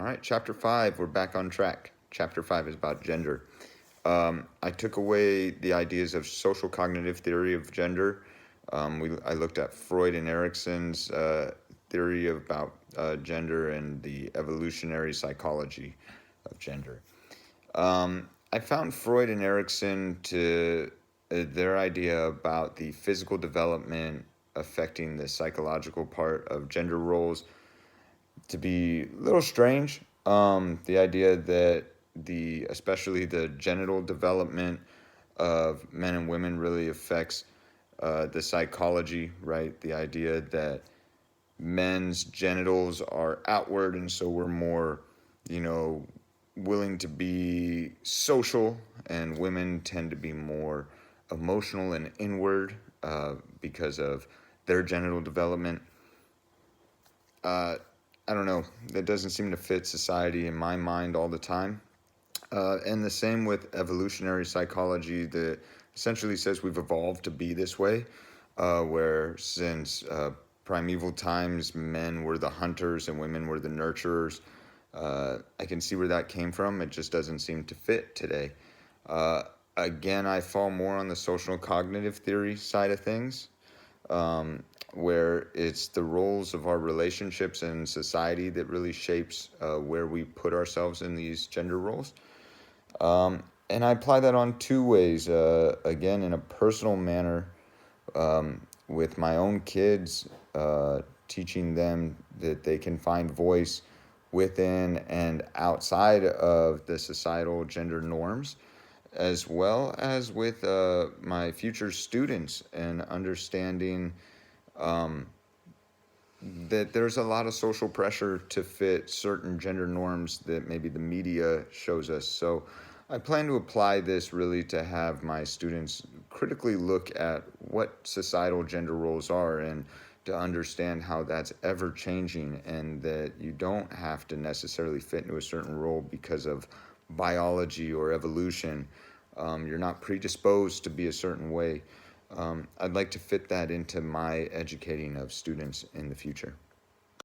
All right, chapter 5, we're back on track. Chapter 5 is about gender. I took away the ideas of social cognitive theory of gender. I looked at Freud and Erikson's theory about gender and the evolutionary psychology of gender. I found Freud and Erikson to their idea about the physical development affecting the psychological part of gender roles to be a little strange. The idea that especially the genital development of men and women really affects the psychology, right? The idea that men's genitals are outward, and so we're more, you know, willing to be social, and women tend to be more emotional and inward because of their genital development. I don't know. That doesn't seem to fit society in my mind all the time. And the same with evolutionary psychology that essentially says we've evolved to be this way, where since primeval times, men were the hunters and women were the nurturers. I can see where that came from. It just doesn't seem to fit today. Again, I fall more on the social cognitive theory side of things, where it's the roles of our relationships in society that really shapes where we put ourselves in these gender roles. And I apply that on two ways. Again, in a personal manner, with my own kids, teaching them that they can find voice within and outside of the societal gender norms, as well as with my future students, and understanding that there's a lot of social pressure to fit certain gender norms that maybe the media shows us. So I plan to apply this really to have my students critically look at what societal gender roles are, and to understand how that's ever changing, and that you don't have to necessarily fit into a certain role because of biology or evolution. You're not predisposed to be a certain way. I'd like to fit that into my educating of students in the future.